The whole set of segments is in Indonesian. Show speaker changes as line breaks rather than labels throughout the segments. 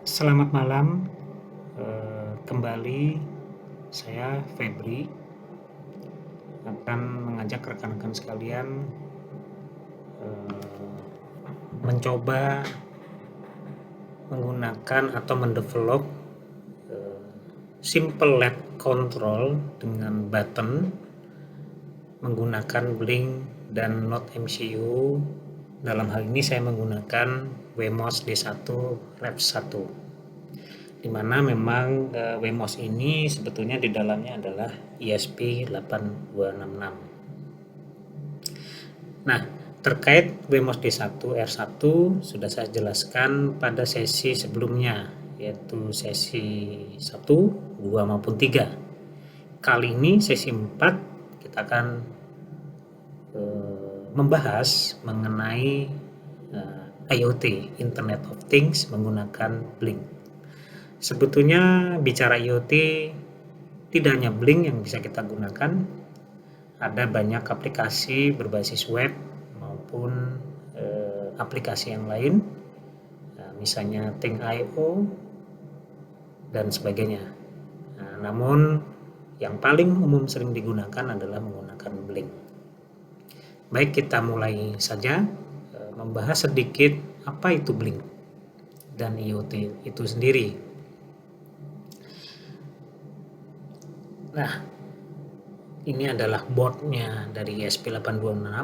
Selamat malam, kembali saya Febri akan mengajak rekan-rekan sekalian mencoba menggunakan atau mendevelop simple LED control dengan button menggunakan Blink dan Node MCU. Dalam hal ini saya menggunakan Wemos D1 Rev 1, di mana memang Wemos ini sebetulnya di dalamnya adalah ESP8266. Nah, terkait Wemos D1 R1 sudah saya jelaskan pada sesi sebelumnya, yaitu sesi 1, 2 maupun 3. Kali ini sesi 4 kita akan membahas mengenai IoT, Internet of Things menggunakan Blink. Sebetulnya bicara IoT tidak hanya Blink yang bisa kita gunakan, ada banyak aplikasi berbasis web maupun aplikasi yang lain, misalnya Think.io dan sebagainya. Namun yang paling umum sering digunakan adalah menggunakan Blink. Baik, kita mulai saja membahas sedikit apa itu Blink dan IoT itu sendiri. Nah, ini adalah boardnya dari ESP8266.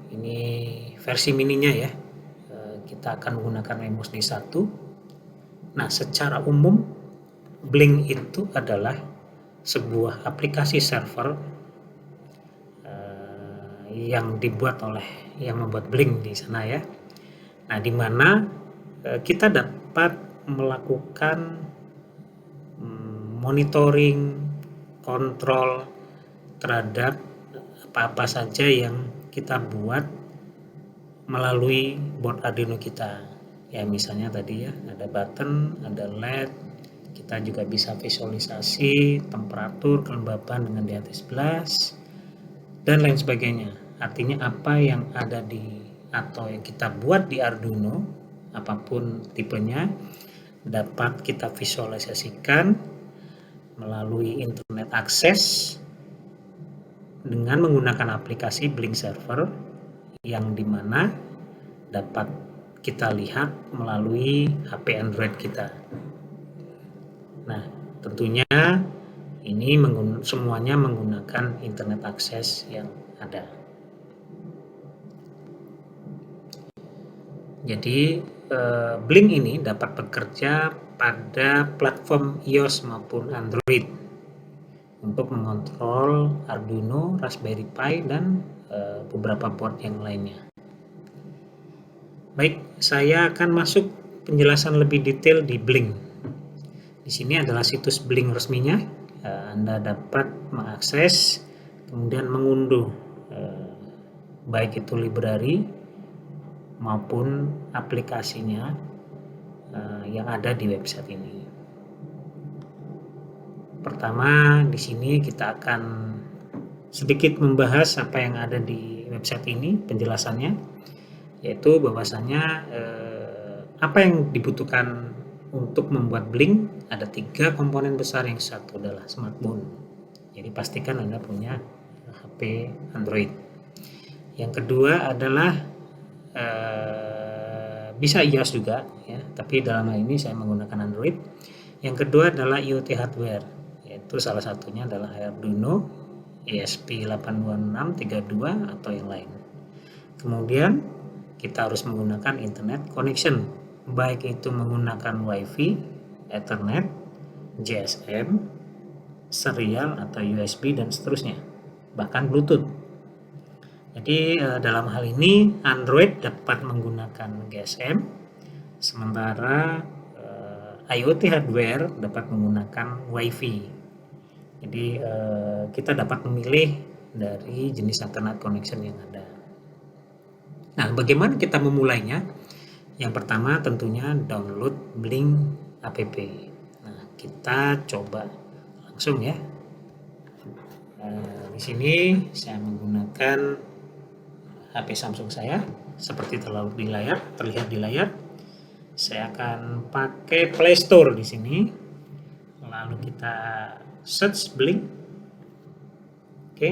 Ini versi mininya ya. Kita akan menggunakan Wemos D1. Nah, secara umum Blink itu adalah sebuah aplikasi server yang dibuat oleh yang membuat Blink di sana ya. Nah, di mana kita dapat melakukan monitoring, kontrol terhadap apa-apa saja yang kita buat melalui board Arduino kita. Ya, misalnya tadi ya, ada button, ada LED, kita juga bisa visualisasi temperatur, kelembapan dengan DHT11 dan lain sebagainya. Artinya apa yang ada di atau yang kita buat di Arduino, apapun tipenya, dapat kita visualisasikan melalui internet akses dengan menggunakan aplikasi Blink Server yang dimana dapat kita lihat melalui HP Android kita. Nah, tentunya ini semuanya menggunakan internet akses yang ada. Jadi Blink ini dapat bekerja pada platform iOS maupun Android untuk mengontrol Arduino, Raspberry Pi, dan beberapa board yang lainnya. Baik, saya akan masuk penjelasan lebih detail di Blink. Di sini adalah situs Blink resminya. Anda dapat mengakses, kemudian mengunduh baik itu library maupun aplikasinya yang ada di website ini. Pertama, di sini kita akan sedikit membahas apa yang ada di website ini, penjelasannya, yaitu bahwasanya apa yang dibutuhkan untuk membuat Blink. Ada 3 komponen besar. Yang satu adalah smartphone, jadi pastikan Anda punya HP Android. Yang kedua adalah bisa iOS juga ya, tapi dalam hal ini saya menggunakan Android. Yang kedua adalah IoT hardware, yaitu salah satunya adalah Arduino ESP826632 atau yang lain. Kemudian kita harus menggunakan internet connection, baik itu menggunakan WiFi, Ethernet, GSM, serial atau USB dan seterusnya, bahkan Bluetooth. Jadi dalam hal ini Android dapat menggunakan GSM, sementara IoT hardware dapat menggunakan WiFi. Jadi kita dapat memilih dari jenis internet connection yang ada. Nah, bagaimana kita memulainya? Yang pertama tentunya download Blink app. Nah, kita coba langsung ya. Di sini saya menggunakan HP Samsung saya, seperti terlihat di layar. Saya akan pakai Play Store di sini. Lalu kita search Blink. Oke.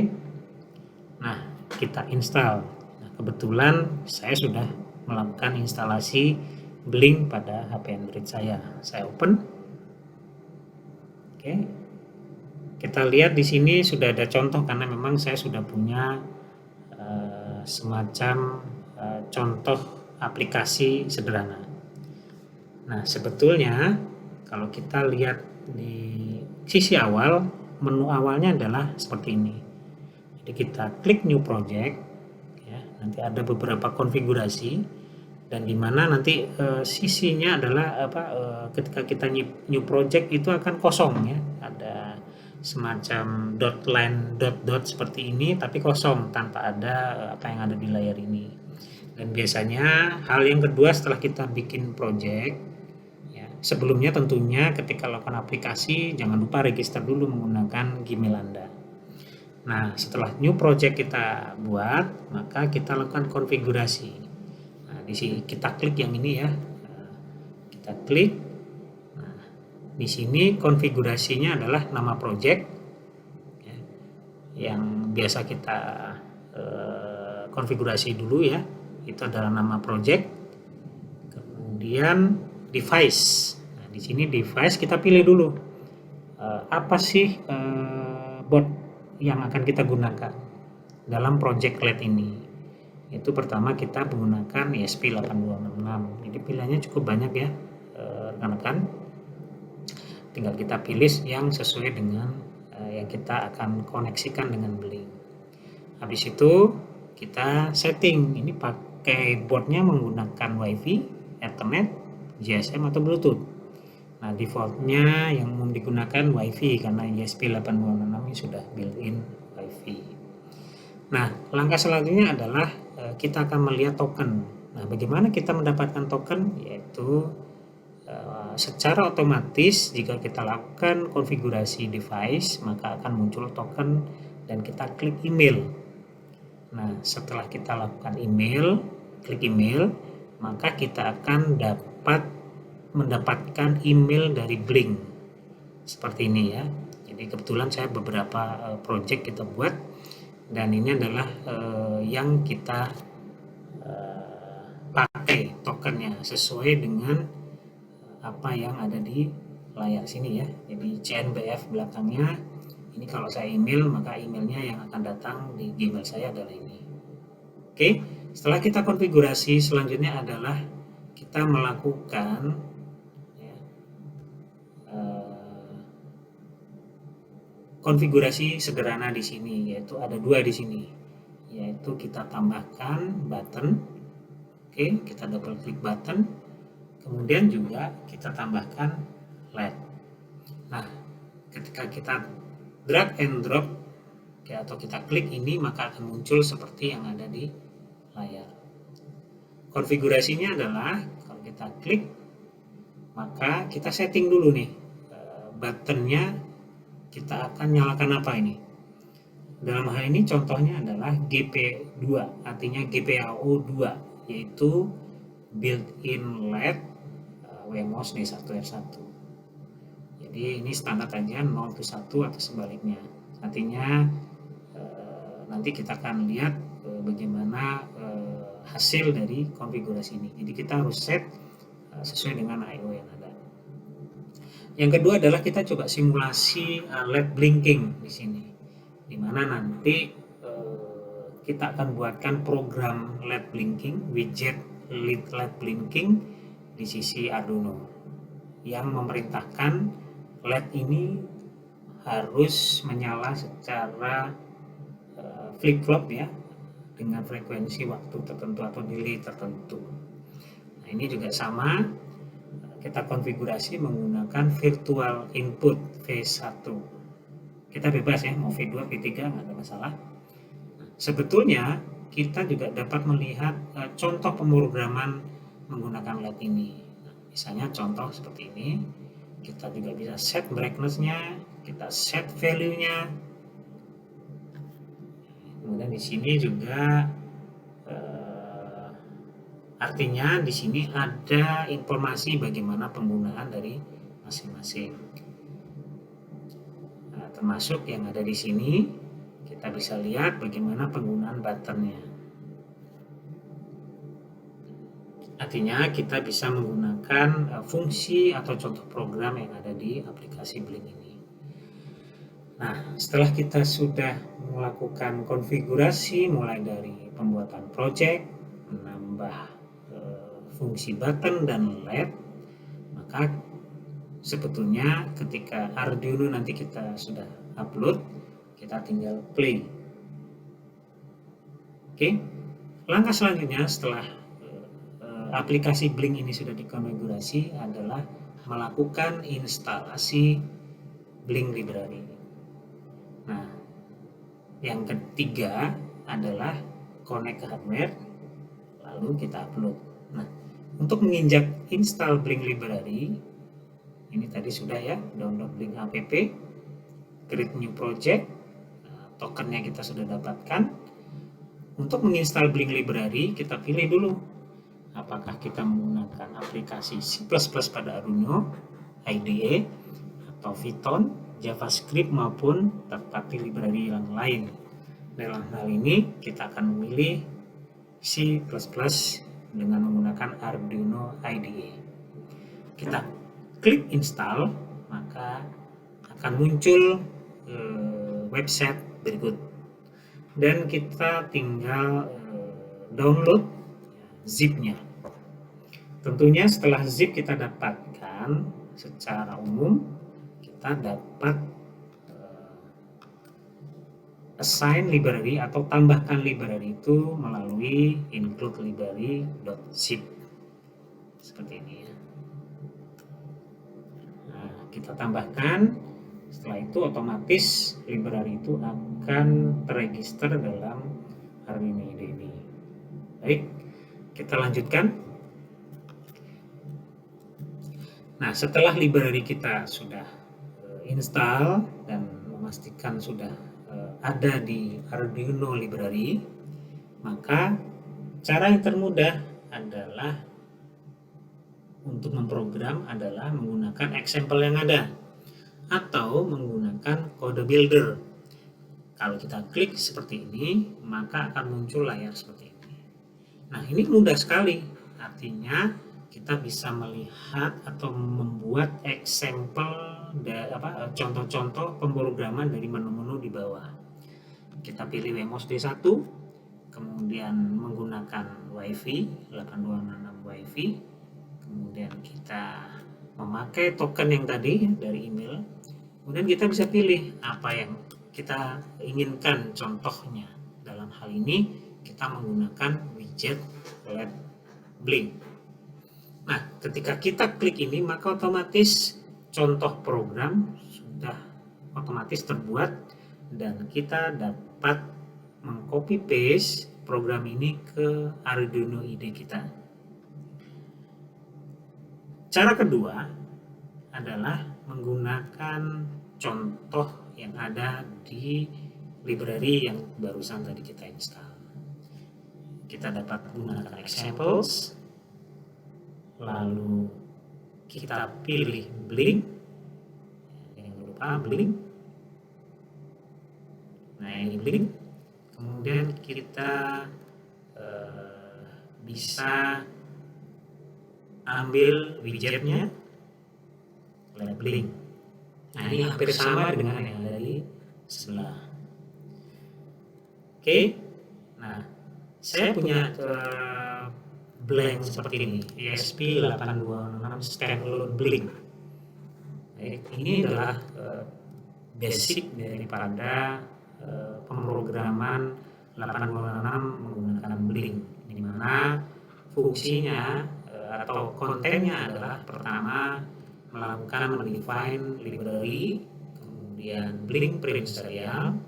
Nah, kita install. Nah, kebetulan saya sudah melakukan instalasi Blink pada HP Android saya. Saya open. Oke. Kita lihat di sini sudah ada contoh karena memang saya sudah punya semacam contoh aplikasi sederhana. Nah, sebetulnya kalau kita lihat di sisi awal, menu awalnya adalah seperti ini. Jadi kita klik New Project, ya, nanti ada beberapa konfigurasi dan di mana nanti sisinya adalah ketika kita New Project itu akan kosong ya, ada semacam dot line dot seperti ini tapi kosong tanpa ada apa yang ada di layar ini. Dan biasanya hal yang kedua setelah kita bikin project ya, sebelumnya tentunya ketika lakukan aplikasi jangan lupa register dulu menggunakan Gmail Anda. Nah, setelah new project kita buat, maka kita lakukan konfigurasi. Nah, di sini kita klik yang ini ya. Kita klik. Nah, di sini konfigurasinya adalah nama project ya, yang biasa kita konfigurasi dulu ya. Itu adalah nama project. Kemudian device. Nah, di sini device kita pilih dulu. Apa sih bot yang akan kita gunakan dalam project LED ini? Itu pertama kita menggunakan ESP8266. Jadi pilihannya cukup banyak ya rekan-rekan. Tinggal kita pilih yang sesuai dengan yang kita akan koneksikan dengan Blink. Habis itu kita setting, ini pakai boardnya menggunakan WiFi, Ethernet, GSM atau Bluetooth. Nah, defaultnya yang umum digunakan WiFi karena ESP8266 ini sudah built-in WiFi. Nah, langkah selanjutnya adalah kita akan melihat token. Nah, bagaimana kita mendapatkan token? Yaitu secara otomatis jika kita lakukan konfigurasi device, maka akan muncul token dan kita klik email. Nah, setelah kita lakukan klik email, maka kita akan mendapatkan email dari Blink seperti ini ya. Jadi kebetulan saya beberapa project kita buat dan ini adalah yang kita pakai tokennya sesuai dengan apa yang ada di layar sini ya. Jadi CNBF belakangnya ini, kalau saya email maka emailnya yang akan datang di Gmail saya adalah ini. Oke, setelah kita konfigurasi selanjutnya adalah kita melakukan konfigurasi sederhana di sini, yaitu ada dua di sini, yaitu kita tambahkan button. Oke, kita double klik button, kemudian juga kita tambahkan LED. Nah, ketika kita drag and drop atau kita klik ini, maka akan muncul seperti yang ada di layar. Konfigurasinya adalah kalau kita klik, maka kita setting dulu nih buttonnya, kita akan nyalakan apa ini. Dalam hal ini contohnya adalah GP2, artinya GPAO 2, yaitu built-in LED WMOS D1R1. Jadi ini standar aja 0 ke 1 atau sebaliknya. Artinya nanti kita akan lihat bagaimana hasil dari konfigurasi ini. Jadi kita harus set sesuai dengan I/O yang ada. Yang kedua adalah kita coba simulasi LED blinking di sini, di mana nanti kita akan buatkan program LED blinking, widget LED blinking di sisi Arduino yang memerintahkan LED ini harus menyala secara flip-flop ya, dengan frekuensi waktu tertentu atau delay tertentu. Nah, ini juga sama, kita konfigurasi menggunakan virtual input V1. Kita bebas ya, mau V2, V3 nggak ada masalah. Sebetulnya kita juga dapat melihat contoh pemrograman menggunakan LED ini. Nah, misalnya contoh seperti ini, kita juga bisa set brightness-nya, kita set value-nya. Kemudian di sini juga Artinya di sini ada informasi bagaimana penggunaan dari masing-masing. Nah, termasuk yang ada di sini kita bisa lihat bagaimana penggunaan buttonnya. Artinya kita bisa menggunakan fungsi atau contoh program yang ada di aplikasi Blink ini. Nah, setelah kita sudah melakukan konfigurasi mulai dari pembuatan project, menambah fungsi button dan LED, maka sebetulnya ketika Arduino nanti kita sudah upload, kita tinggal play. Oke, langkah selanjutnya setelah aplikasi Blink ini sudah dikonfigurasi adalah melakukan instalasi Blink Library. Nah, yang ketiga adalah connect ke hardware, lalu kita upload. Nah, untuk menginjak install Blink Library, ini tadi sudah ya, download Blink app, create new project, tokennya kita sudah dapatkan. Untuk menginstal Blink Library, kita pilih dulu apakah kita menggunakan aplikasi C++ pada Arduino, IDE, atau Python, JavaScript maupun third-party library yang lain. Dalam hal ini kita akan memilih C++ dengan menggunakan Arduino IDE. Kita klik install, maka akan muncul website berikut dan kita tinggal download zip-nya. Tentunya setelah zip kita dapatkan secara umum, kita dapat assign library atau tambahkan library itu melalui include library.zip seperti ini ya. Nah, kita tambahkan, setelah itu otomatis library itu akan terregister dalam Arduino IDE ini. Baik, kita lanjutkan. Nah, setelah library kita sudah install dan memastikan sudah ada di Arduino library, maka cara yang termudah adalah untuk memprogram adalah menggunakan example yang ada atau menggunakan kode builder. Kalau kita klik seperti ini, maka akan muncul layar seperti ini. Nah, ini mudah sekali. Artinya kita bisa melihat atau membuat example contoh-contoh pemrograman dari menu-menu di bawah. Kita pilih Wemos D1, kemudian menggunakan WiFi 8266 WiFi, kemudian kita memakai token yang tadi dari email, kemudian kita bisa pilih apa yang kita inginkan contohnya. Dalam hal ini kita menggunakan widget LED Blink. Nah, ketika kita klik ini, maka otomatis contoh program sudah otomatis terbuat dan kita dapat mengcopy paste program ini ke Arduino IDE kita. Cara kedua adalah menggunakan contoh yang ada di library yang barusan tadi kita install. Kita dapat menggunakan examples, lalu kita pilih Blink, jangan lupa Blink. Nah, ini Blink. Kemudian kita bisa ambil widgetnya, Blink. Nah, ini hampir sama dengan yang ada di sebelah. Oke, nah saya punya blank seperti ini, ESP8266 standalone Blink. Baik, ini adalah basic daripada pemrograman 8266 menggunakan Blink, di mana fungsinya atau kontennya adalah pertama melakukan mendefine library, kemudian Blink print serial,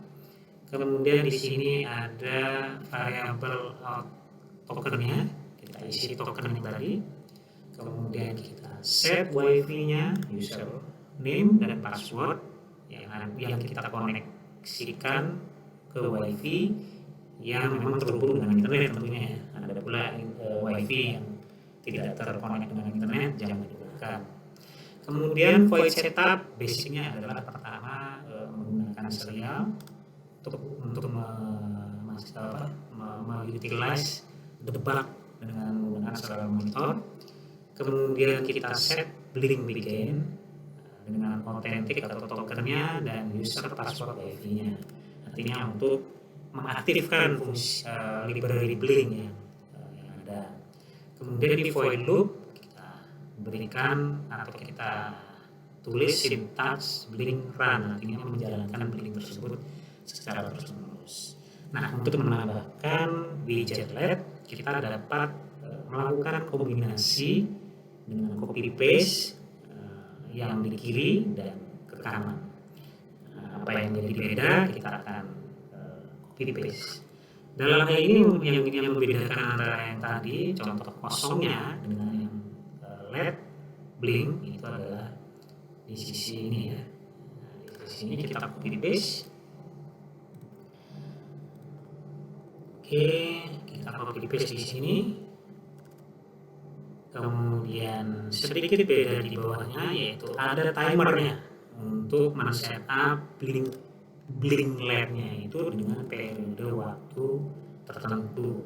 kemudian di sini ada variable out tokennya, kita isi token yang tadi, kemudian kita set WiFi-nya, user name dan password yang kita koneksikan ke WiFi yang memang terhubung dengan internet tentunya ya. Ada pula WiFi yang tidak terkonek dengan internet, jangan digunakan. Kemudian void setup basicnya adalah pertama menggunakan serial untuk utilize debug dengan menggunakan serial monitor. Kemudian kita set blink begin dengan authentic atau tokennya dan user password WiFi-nya. Artinya untuk mengaktifkan fungsi library blink yang ada. Kemudian di void loop kita berikan atau kita tulis sintaks blink run, artinya menjalankan blink tersebut secara terus-menerus. Nah, untuk menambahkan widget LED kita dapat melakukan kombinasi dengan copy paste yang di kiri dan ke kanan. Apa yang jadi beda kita akan copy paste. Dalam hal ini yang membedakan antara yang tadi contoh kosongnya dengan yang LED blink itu adalah di sisi ini ya. Di sini kita copy paste. Oke, kita copy paste di sini. Kemudian sedikit beda di bawahnya yaitu ada timernya untuk men-setup blink LED-nya itu dengan periode waktu tertentu.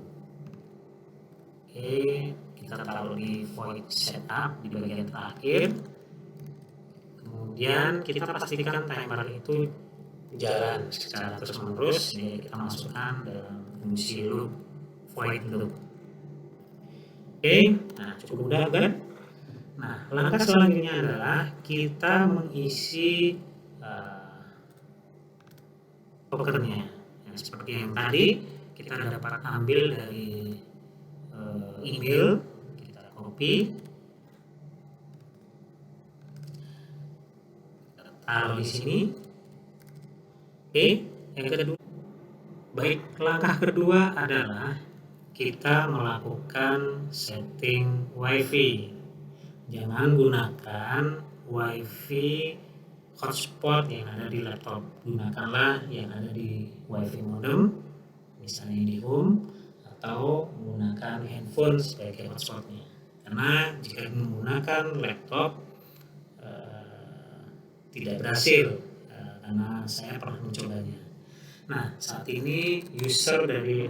Oke, kita taruh di void setup di bagian terakhir. Kemudian kita pastikan timer itu jalan secara terus-menerus, jadi kita masukkan dalam fungsi loop void loop. Oke, nah cukup mudah kan? Nah, langkah selanjutnya adalah kita mengisi tokennya. Ya, seperti yang tadi kita dapat ambil dari email, kita copy, taruh di sini. Oke, yang kedua, baik langkah kedua adalah kita melakukan setting WiFi. Jangan gunakan WiFi hotspot yang ada di laptop. Gunakanlah yang ada di WiFi modem, misalnya di home, atau menggunakan handphone sebagai hotspotnya. Karena jika menggunakan laptop tidak berhasil, karena saya pernah mencobanya. Nah, saat ini user dari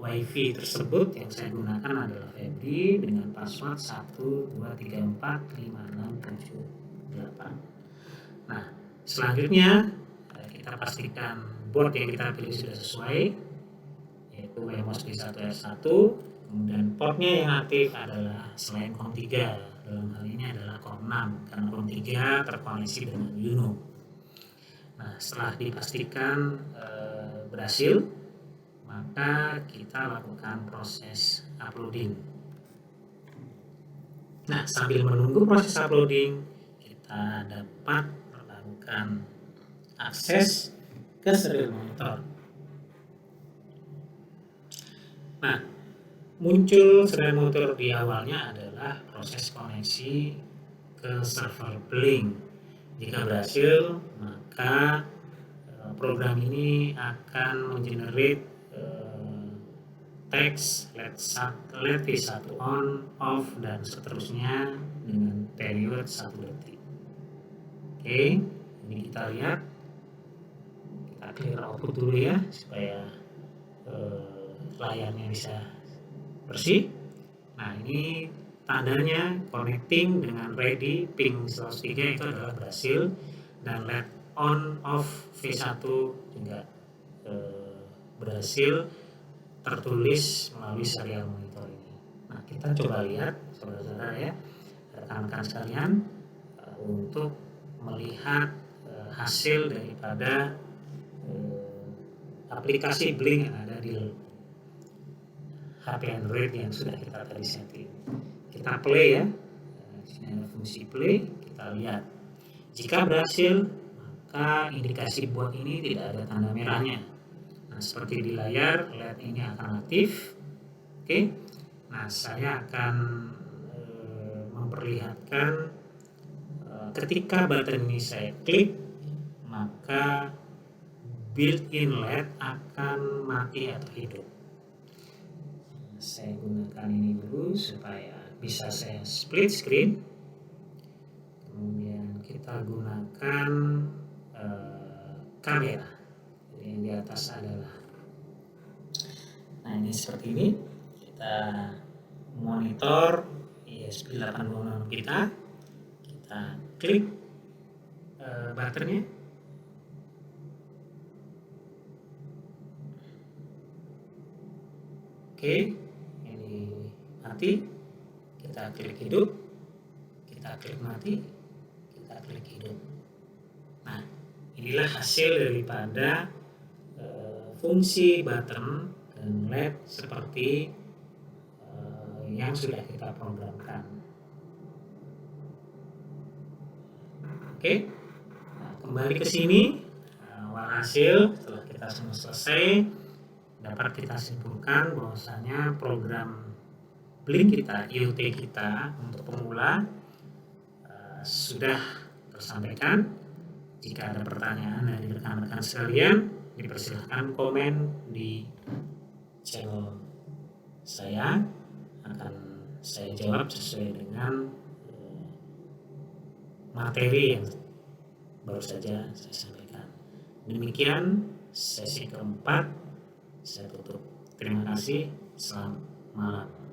WiFi tersebut yang saya gunakan adalah Febri dengan password 123456778. Nah, selanjutnya kita pastikan board yang kita pilih sudah sesuai, yaitu Wemos D1R1. Kemudian portnya yang aktif adalah selain COM3, dalam hal ini adalah COM6 karena COM3 terkoneksi dengan Uno. Nah, setelah dipastikan berhasil, maka kita lakukan proses uploading. Nah, sambil menunggu proses uploading, kita dapat melakukan akses ke serial monitor. Nah, muncul serial monitor di awalnya adalah proses koneksi ke server Blink. Jika berhasil, maka program ini akan mengenerate teks LED V1 on, off, dan seterusnya dengan periode 1 detik. Oke, ini kita lihat. Kita clear output dulu ya, supaya layarnya bisa bersih. Nah, ini tandanya connecting dengan ready ping 103 itu adalah berhasil, dan LED on off V1 juga berhasil tertulis melalui serial monitor ini. Nah, kita coba lihat saudara-saudara ya, rekan-rekan sekalian, untuk melihat hasil daripada aplikasi Blink yang ada di HP Android yang sudah kita tadi setting. Kita play ya, di sini ada fungsi play, kita lihat. Jika berhasil, maka indikasi buat ini tidak ada tanda merahnya. Nah, seperti di layar, LED ini akan aktif. Oke, nah saya akan memperlihatkan ketika button ini saya klik, maka built-in LED akan mati atau hidup. Saya gunakan ini dulu supaya bisa saya split screen. Kemudian kita gunakan kamera. Jadi yang di atas adalah, nah ini seperti ini. Kita monitor ESP8266 kita klik buttonnya. Oke, ini mati. Kita klik hidup, kita klik mati, kita klik hidup. Nah, inilah hasil daripada fungsi button dan LED seperti yang sudah kita programkan. Oke, nah, kembali ke sini. Walhasil setelah kita semua selesai, dapat kita simpulkan bahwasanya program Blink kita, IoT kita untuk pemula sudah tersampaikan. Jika ada pertanyaan dari rekan-rekan sekalian, dipersilakan komen di channel saya, akan saya jawab sesuai dengan materi yang baru saja saya sampaikan. Demikian sesi keempat, saya tutup. Terima kasih, selamat malam.